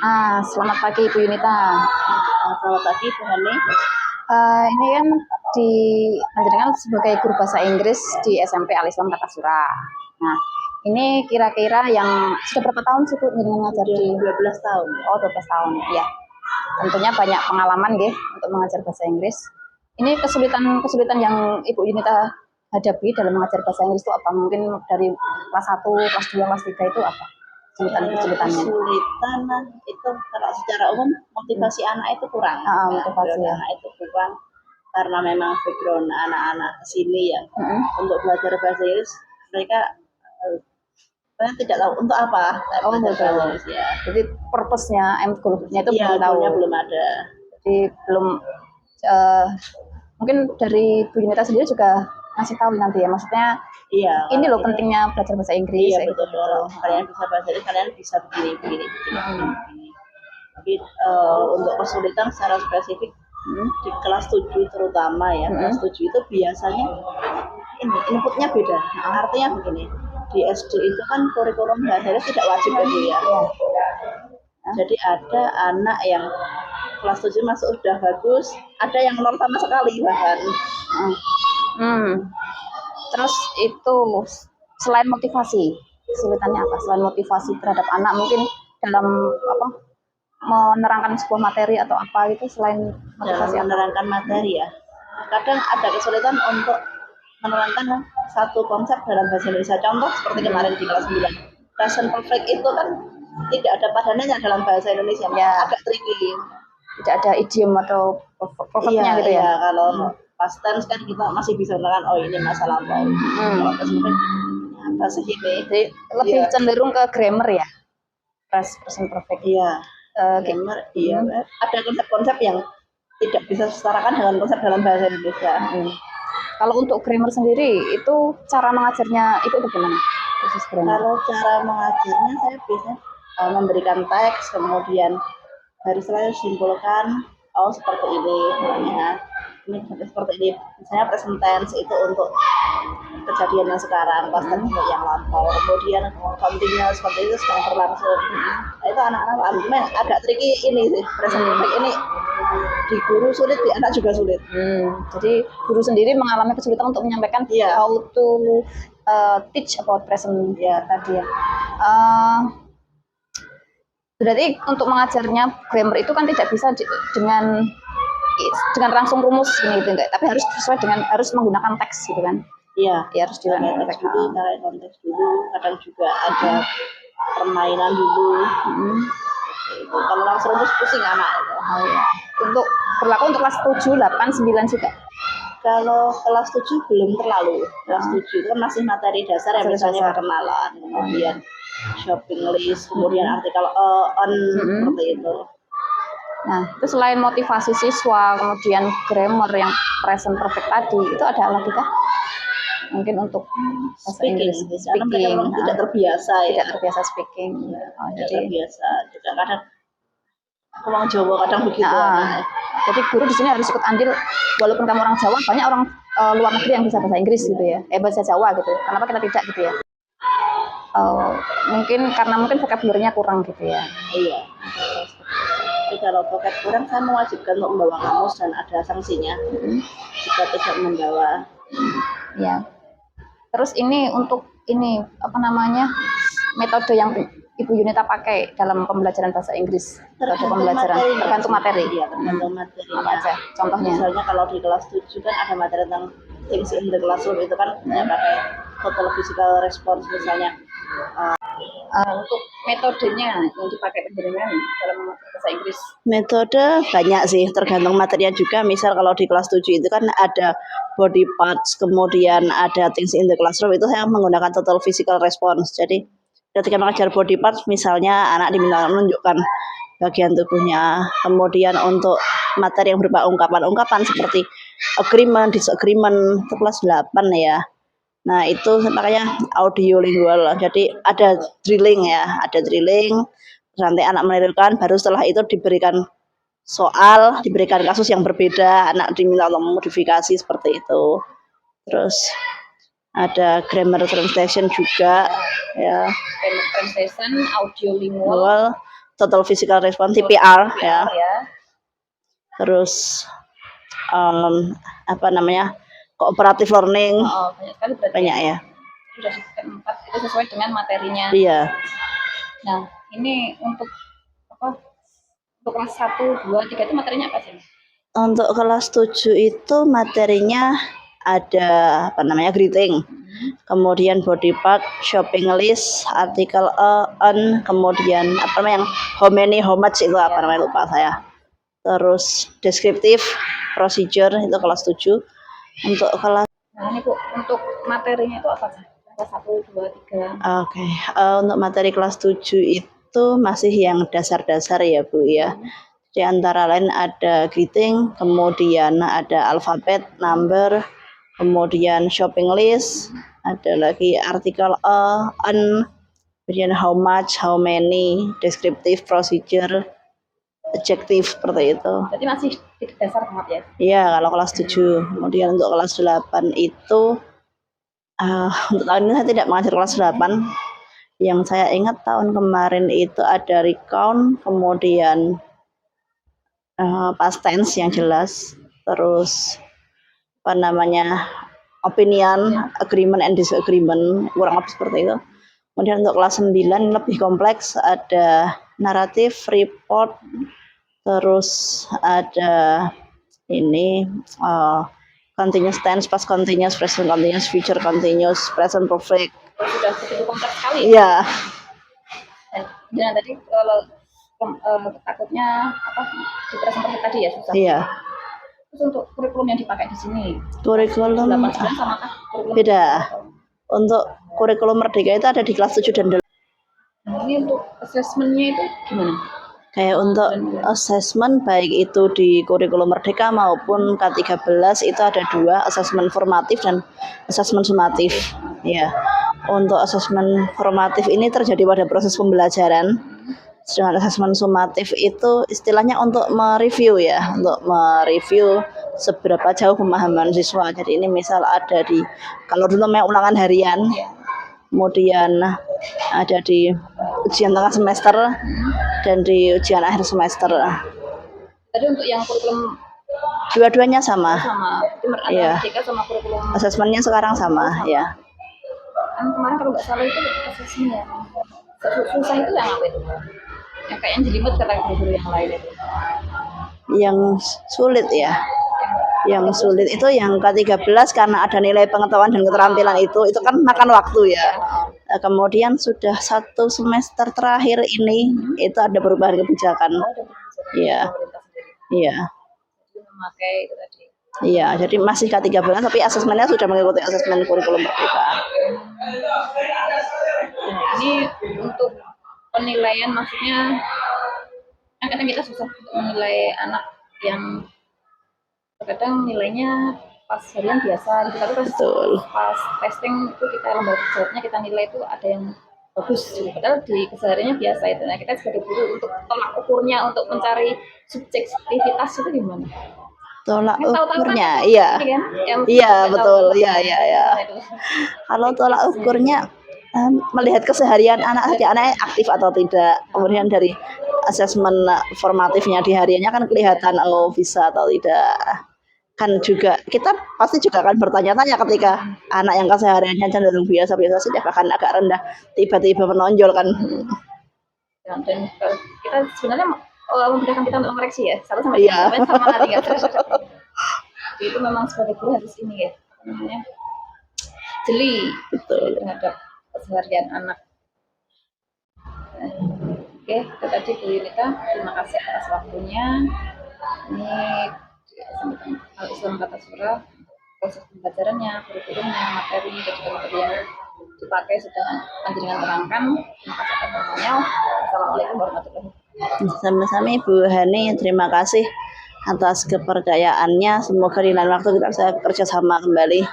Selamat pagi Ibu Yunita. Selamat pagi Bu Hani. Ini kan di panjenengan sebagai guru bahasa Inggris di SMP Al Islam Kartasura. Nah, ini kira-kira yang sudah berapa tahun sih Bu jenengan ngajar di 12 tahun. Oh, 12 tahun. Ya. Tentunya banyak pengalaman nggih untuk mengajar bahasa Inggris. Ini kesulitan yang Ibu Yunita hadapi dalam mengajar bahasa Inggris itu apa? Mungkin dari kelas 1, kelas 2, kelas 3 itu apa? Kesulitannya. Kesulitan itu kalau secara umum motivasi anak itu kurang. Motivasi ya. Anak itu kurang karena memang background anak-anak sini ya. Untuk belajar bahasa Inggris mereka tidak tahu untuk apa belajar bahasa Inggris ya. Jadi purpose-nya, end goal-nya itu belum tahu. Belum ada. Jadi belum mungkin dari Bu Yunita sendiri juga ngasih tahu nanti ya, maksudnya ini loh pentingnya belajar bahasa Inggris. Iya betul. Kalau kalian bisa bahasa Inggris, kalian bisa begini. Tapi untuk kesulitan secara spesifik di kelas 7 terutama ya, kelas 7 itu biasanya inputnya beda. Artinya begini, di SD itu kan kurikulum bahasa Inggris tidak wajib ya. Jadi ada anak yang kelas 7 masuk udah bagus, ada yang nol sama sekali bahkan. Terus itu selain motivasi, kesulitannya apa? Selain motivasi terhadap anak, mungkin dalam menerangkan sebuah materi atau apa gitu, selain motivasi menerangkan materi ya. Kadang ada kesulitan untuk menerangkan satu konsep dalam bahasa Indonesia. Contoh seperti kemarin di kelas 9. Present perfect itu kan tidak ada padanannya dalam bahasa Indonesia, agak tricky. Tidak ada idiom atau perfectnya gitu ya. Iya, kalau past tense kan kita masih bisa menerangkan ini masa lampau. Kalau present bahasa ini jadi lebih cenderung ke grammar ya. Present perfect. Iya. Grammar, ada konsep-konsep yang tidak bisa disetarakan dengan konsep dalam bahasa Indonesia. Kalau untuk grammar sendiri, itu cara mengajarnya itu bagaimana? Kalau cara mengajarnya saya biasanya memberikan teks, kemudian harus selalu simpulkan, seperti ini, ini seperti ini. Misalnya present tense itu untuk kejadian yang sekarang, past tense untuk yang lampau, kemudian continuous seperti itu sedang berlangsung. Itu anak-anak agak tricky ini sih, present perfect ini di guru sulit, di anak juga sulit. Jadi guru sendiri mengalami kesulitan untuk menyampaikan how to teach about present tadi ya. Berarti untuk mengajarnya grammar itu kan tidak bisa dengan langsung rumus gitu enggak, tapi harus sesuai dengan harus menggunakan teks gitu kan. Iya, harus dengan teks dulu, konteks dulu, kadang juga ada permainan dulu. Kalau langsung rumus pusing anak itu. Untuk berlaku untuk kelas 7, 8, 9 juga. Kalau kelas 7 belum terlalu. Kelas 7 itu kan masih materi dasar ya, misalnya perkenalan, kemudian shopping list, kemudian artikel on seperti itu. Nah, itu selain motivasi siswa, kemudian grammar yang present perfect tadi, itu ada lagi kah? Mungkin untuk speaking, tidak terbiasa ya. Tidak terbiasa speaking. Tidak terbiasa. Juga kadang orang Jawa kadang begitu. Jadi guru di sini harus ikut andil, walaupun kamu orang Jawa, banyak orang luar negeri yang bisa bahasa Inggris gitu ya, bahasa Jawa gitu. Kenapa kita tidak gitu ya? Mungkin vocabulary-nya kurang gitu ya. Iya. Tapi kalau vocab kurang, saya mewajibkan untuk membawa kamus dan ada sanksinya jika tidak membawa. Ya. Terus ini untuk metode yang Ibu Yunita pakai dalam pembelajaran bahasa Inggris, tergantung materi. Iya, tergantung materinya. Apa aja contohnya? Misalnya kalau di kelas 7 kan ada materi tentang things in the classroom, itu kan pakai total physical response misalnya. Untuk metodenya yang dipakai penjenengan dalam mengajar bahasa Inggris? Metode banyak sih, tergantung materinya juga. Misal kalau di kelas 7 itu kan ada body parts, kemudian ada things in the classroom, itu saya menggunakan total physical response. Jadi ketika mengajar body parts, misalnya anak diminta menunjukkan bagian tubuhnya. Kemudian untuk materi yang berupa ungkapan-ungkapan seperti agreement, disagreement, itu kelas 8 ya. Nah itu makanya audiolingual. Jadi ada drilling ya, nanti anak menilaikan, baru setelah itu diberikan soal, diberikan kasus yang berbeda, anak diminta untuk memodifikasi seperti itu. Terus ada grammar translation juga ya. Grammar translation, audiolingual, total physical response TPR ya. ya. Terus apa namanya, cooperative learning, Banyak sekali berarti. banyak ya. Sudah disebutkan 4 itu sesuai dengan materinya. Iya. Nah, ini untuk apa? Untuk kelas 1, 2, 3 itu materinya apa sih? Untuk kelas 7 itu materinya ada apa namanya, greeting, kemudian body part, shopping list, artikel on, kemudian apa namanya yang how many, how much itu apa namanya lupa saya. Terus descriptive, procedure itu kelas 7. Untuk kelas Nah, ini Bu, untuk materinya itu apa sih? Kelas 1, 2, 3. Oke, untuk materi kelas 7 itu masih yang dasar-dasar ya Bu ya. Di antara lain ada greeting, kemudian ada alfabet, number, kemudian shopping list, ada lagi artikel on, kemudian how much, how many, descriptive, procedure, adjective, seperti itu. Berarti masih di dasar banget ya? Iya, kalau kelas 7. Kemudian untuk kelas 8 itu untuk tahun ini saya tidak mengajar kelas 8. Yang saya ingat tahun kemarin itu ada recount, kemudian past tense yang jelas, terus apa namanya, opinion, agreement and disagreement, kurang lebih seperti itu. Kemudian untuk kelas 9 lebih kompleks, ada naratif, report, terus ada ini continuous tense, past continuous, present continuous, future continuous, present perfect. Sudah begitu kompleks sekali. Iya. Dan tadi kalau takutnya apa di present perfect tadi ya susah. Iya. Terus untuk kurikulum yang dipakai di sini, Kurikulum 8 sama kah? beda. Untuk kurikulum Merdeka itu ada di kelas 7 dan 8. Nah, ini untuk assessment-nya itu gimana? Kayak untuk assessment baik itu di kurikulum Merdeka maupun K13 itu ada 2, assessment formatif dan assessment sumatif. Ya. Untuk assessment formatif ini terjadi pada proses pembelajaran. Sedangkan assessment sumatif itu istilahnya untuk mereview ya, untuk mereview seberapa jauh pemahaman siswa. Jadi ini misal ada di, kalau dulu namanya ulangan harian, kemudian ada di ujian tengah semester dan di ujian akhir semester. Tadi untuk yang kurikulum Dua-duanya sama. Iya. Sama kurikulum Asesmennya sekarang sama ya. Kan kemarin kalau nggak salah itu asesmen ya. Susah itu yang apa itu? Yang kayak yang jelimet kata guru yang lain itu. Yang sulit ya. Yang sulit itu yang K13 karena ada nilai pengetahuan dan keterampilan itu kan makan waktu ya. Kemudian sudah 1 semester terakhir ini itu ada perubahan kebijakan. Iya. Iya. Memakai itu tadi. Iya, jadi masih K13 tapi asesmennya sudah mengikuti asesmen kurikulum Merdeka. Nah, ini untuk penilaian maksudnya kadang kita susah untuk menilai anak yang kadang nilainya pas harian biasa gitu, tapi pas testing itu kita lembaga jawabnya kita nilai itu ada yang bagus gitu. Padahal di kesehariannya biasa itu. Nah, kita sebagai guru untuk tolak ukurnya untuk mencari subjektivitas itu gimana? Tolak ukurnya, kan, iya. Kan? Iya, betul. Iya. Kalau tolak ukurnya melihat keseharian anaknya aktif atau tidak. Kemudian dari asesmen formatifnya di hariannya kan kelihatan bisa atau tidak. Kan juga kita pasti juga akan bertanya-tanya ketika anak yang kesehariannya cenderung biasa-biasa saja bahkan agak rendah tiba-tiba menonjol kan. Dan kita sebenarnya memudahkan kita untuk koreksi ya, satu sama lari ya. Jadi itu memang sebagai guru harus ini ya, namanya jeli terhadap keseharian anak. Oke, itu tadi Bu Yunita, terima kasih atas waktunya. Ini Al-Islam Kata Surah, proses pembelajarannya, kurikulumnya, materi dan juga materi yang dipakai sudah panjenengan terangkan. Terima kasih atas waktunya. Assalamualaikum warahmatullahi wabarakatuh. Sama-sama Ibu Hani, terima kasih atas kepercayaannya. Semoga di lain waktu kita bisa kerjasama kembali.